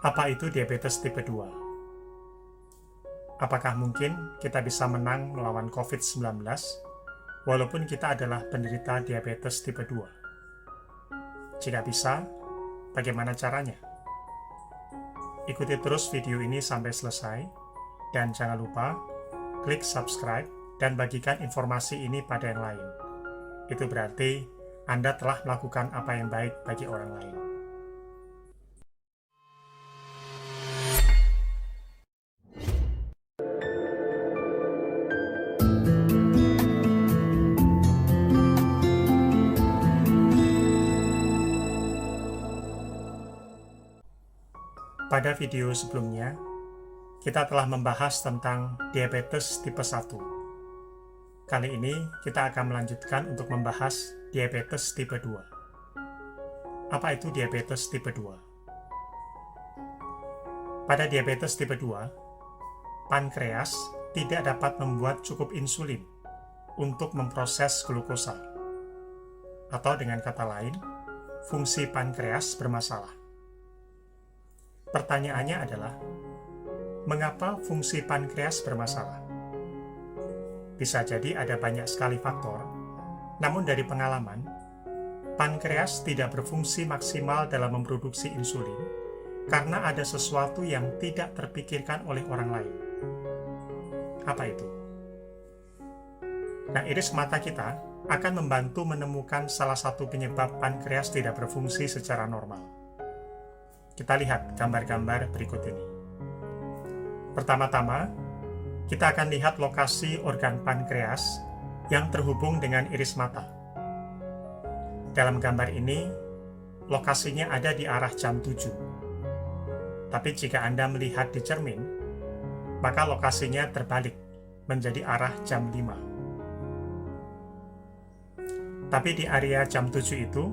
Apa itu diabetes tipe 2? Apakah mungkin kita bisa menang melawan COVID-19 walaupun kita adalah penderita diabetes tipe 2? Jika bisa, bagaimana caranya? Ikuti terus video ini sampai selesai, dan jangan lupa klik subscribe dan bagikan informasi ini pada yang lain. Itu berarti Anda telah melakukan apa yang baik bagi orang lain. Pada video sebelumnya, kita telah membahas tentang diabetes tipe 1. Kali ini kita akan melanjutkan untuk membahas diabetes tipe 2. Apa itu diabetes tipe 2? Pada diabetes tipe 2, pankreas tidak dapat membuat cukup insulin untuk memproses glukosa. Atau dengan kata lain, fungsi pankreas bermasalah. Pertanyaannya adalah, mengapa fungsi pankreas bermasalah? Bisa jadi ada banyak sekali faktor, namun dari pengalaman, pankreas tidak berfungsi maksimal dalam memproduksi insulin karena ada sesuatu yang tidak terpikirkan oleh orang lain. Apa itu? Nah, iris mata kita akan membantu menemukan salah satu penyebab pankreas tidak berfungsi secara normal. Kita lihat gambar-gambar berikut ini. Pertama-tama, kita akan lihat lokasi organ pankreas yang terhubung dengan iris mata. Dalam gambar ini, lokasinya ada di arah jam 7. Tapi jika Anda melihat di cermin, maka lokasinya terbalik menjadi arah jam 5. Tapi di area jam 7 itu,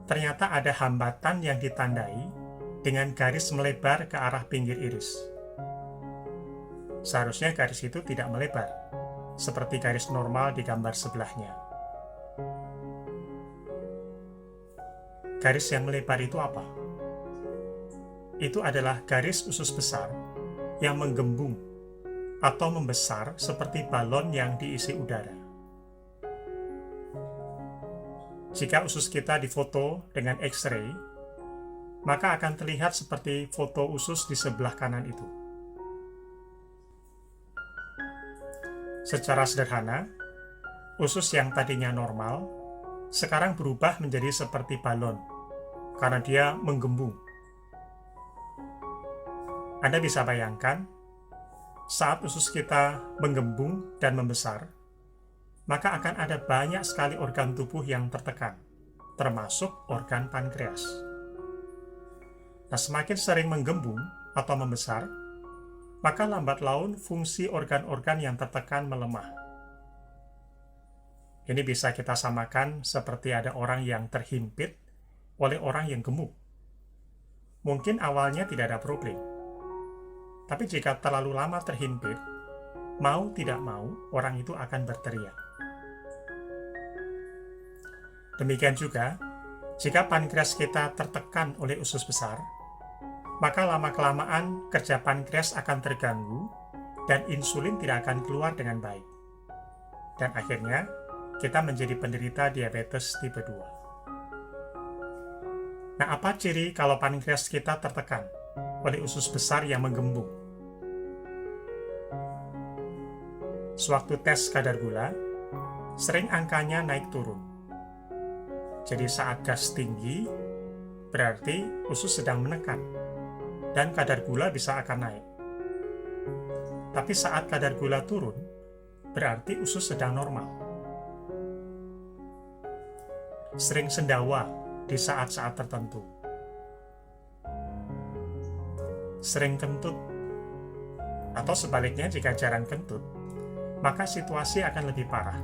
ternyata ada hambatan yang ditandai dengan garis melebar ke arah pinggir iris. Seharusnya garis itu tidak melebar, seperti garis normal di gambar sebelahnya. Garis yang melebar itu apa? Itu adalah garis usus besar yang menggembung atau membesar seperti balon yang diisi udara. Jika usus kita difoto dengan X-ray, maka akan terlihat seperti foto usus di sebelah kanan itu. Secara sederhana, usus yang tadinya normal, sekarang berubah menjadi seperti balon, karena dia menggembung. Anda bisa bayangkan, saat usus kita menggembung dan membesar, maka akan ada banyak sekali organ tubuh yang tertekan, termasuk organ pankreas. Nah, semakin sering menggembung atau membesar, maka lambat laun fungsi organ-organ yang tertekan melemah. Ini bisa kita samakan seperti ada orang yang terhimpit oleh orang yang gemuk. Mungkin awalnya tidak ada problem, tapi jika terlalu lama terhimpit, mau tidak mau orang itu akan berteriak. Demikian juga, jika pankreas kita tertekan oleh usus besar, maka lama-kelamaan kerja pankreas akan terganggu dan insulin tidak akan keluar dengan baik. Dan akhirnya, kita menjadi penderita diabetes tipe 2. Nah, apa ciri kalau pankreas kita tertekan oleh usus besar yang menggembung? Sewaktu tes kadar gula, sering angkanya naik turun. Jadi saat gas tinggi, berarti usus sedang menekan, dan kadar gula bisa akan naik. Tapi saat kadar gula turun, berarti usus sedang normal. Sering sendawa di saat-saat tertentu. Sering kentut. Atau sebaliknya jika jarang kentut, maka situasi akan lebih parah.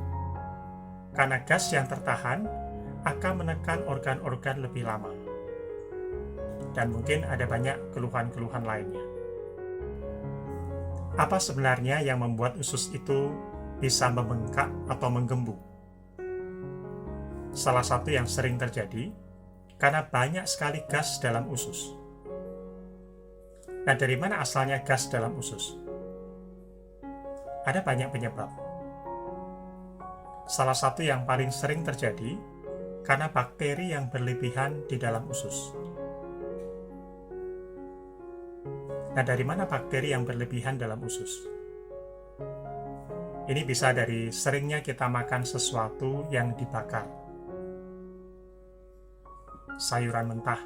Karena gas yang tertahan akan menekan organ-organ lebih lama. Dan mungkin ada banyak keluhan-keluhan lainnya. Apa sebenarnya yang membuat usus itu bisa membengkak atau menggembung? Salah satu yang sering terjadi karena banyak sekali gas dalam usus. Nah, dari mana asalnya gas dalam usus? Ada banyak penyebab. Salah satu yang paling sering terjadi karena bakteri yang berlebihan di dalam usus. Nah, dari mana bakteri yang berlebihan dalam usus? Ini bisa dari seringnya kita makan sesuatu yang dibakar, sayuran mentah,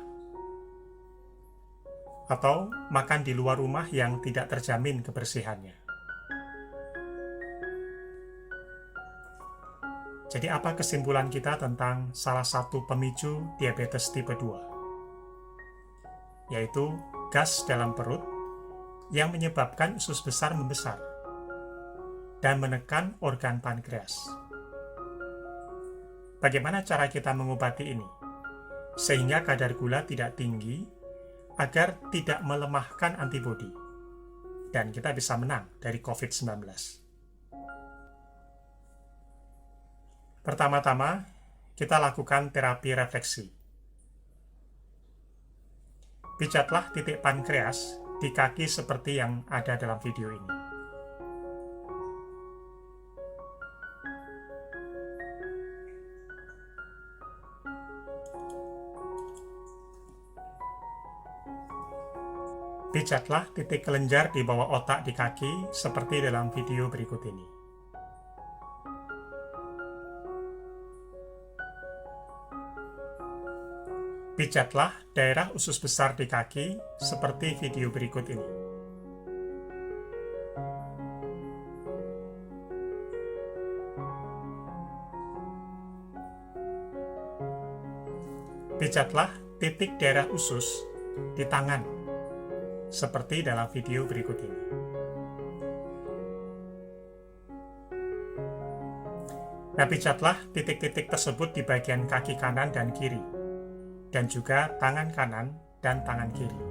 atau makan di luar rumah yang tidak terjamin kebersihannya. Jadi apa kesimpulan kita tentang salah satu pemicu diabetes tipe 2? Yaitu gas dalam perut yang menyebabkan usus besar membesar dan menekan organ pankreas. Bagaimana cara kita mengobati ini? Sehingga kadar gula tidak tinggi agar tidak melemahkan antibodi dan kita bisa menang dari COVID-19. Pertama-tama, kita lakukan terapi refleksi. Pijatlah titik pankreas di kaki seperti yang ada dalam video ini. Pijatlah titik kelenjar di bawah otak di kaki seperti dalam video berikut ini. Pijatlah daerah usus besar di kaki seperti video berikut ini. Pijatlah titik daerah usus di tangan seperti dalam video berikut ini. Nah, pijatlah titik-titik tersebut di bagian kaki kanan dan kiri, dan juga tangan kanan dan tangan kiri.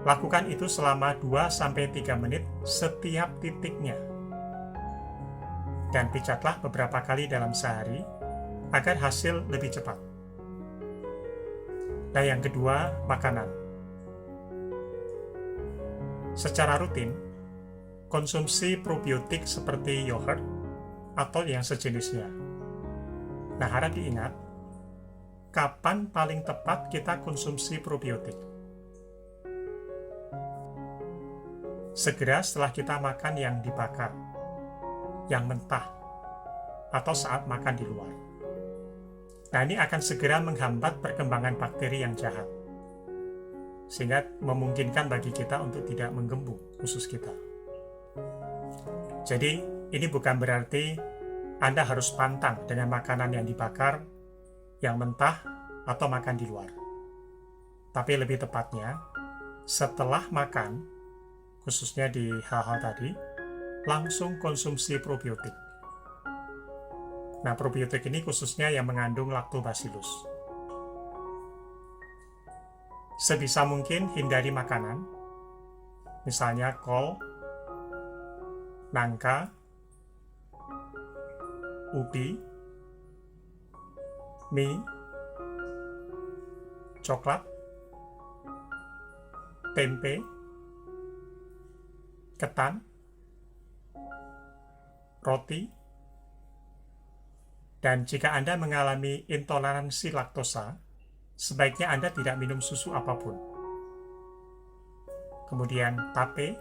Lakukan itu selama 2-3 menit setiap titiknya. Dan pijatlah beberapa kali dalam sehari agar hasil lebih cepat. Nah, yang kedua, makanan. Secara rutin, konsumsi probiotik seperti yogurt atau yang sejenisnya. Nah, harap diingat, kapan paling tepat kita konsumsi probiotik? Segera setelah kita makan yang dibakar, yang mentah, atau saat makan di luar. Nah, ini akan segera menghambat perkembangan bakteri yang jahat, sehingga memungkinkan bagi kita untuk tidak menggembung usus kita. Jadi, ini bukan berarti Anda harus pantang dengan makanan yang dibakar, yang mentah, atau makan di luar. Tapi lebih tepatnya, setelah makan, khususnya di hal-hal tadi, langsung konsumsi probiotik. Nah, probiotik ini khususnya yang mengandung lactobacillus. Sebisa mungkin hindari makanan, misalnya kol, nangka, ubi, mie, coklat, tempe, ketan, roti, dan jika Anda mengalami intoleransi laktosa, sebaiknya Anda tidak minum susu apapun. Kemudian tape,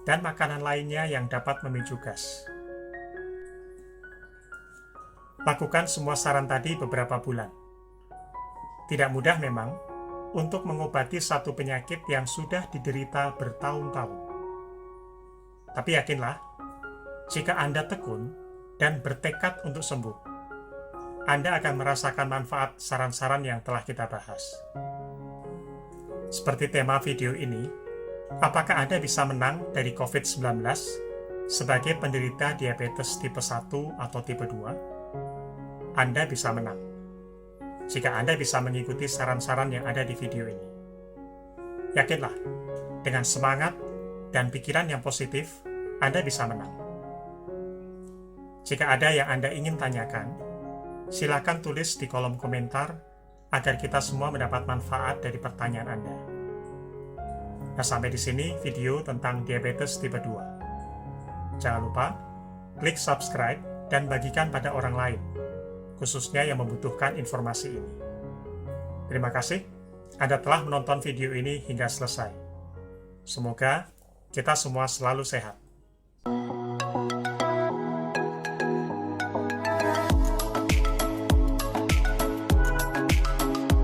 dan makanan lainnya yang dapat memicu gas. Lakukan semua saran tadi beberapa bulan. Tidak mudah memang untuk mengobati satu penyakit yang sudah diderita bertahun-tahun. Tapi yakinlah, jika Anda tekun dan bertekad untuk sembuh, Anda akan merasakan manfaat saran-saran yang telah kita bahas. Seperti tema video ini, apakah Anda bisa menang dari COVID-19 sebagai penderita diabetes tipe 1 atau tipe 2? Anda bisa menang jika Anda bisa mengikuti saran-saran yang ada di video ini. Yakinlah, dengan semangat dan pikiran yang positif, Anda bisa menang. Jika ada yang Anda ingin tanyakan, silakan tulis di kolom komentar agar kita semua mendapat manfaat dari pertanyaan Anda. Nah, sampai di sini video tentang diabetes tipe 2. Jangan lupa klik subscribe dan bagikan pada orang lain, khususnya yang membutuhkan informasi ini. Terima kasih Anda telah menonton video ini hingga selesai. Semoga kita semua selalu sehat.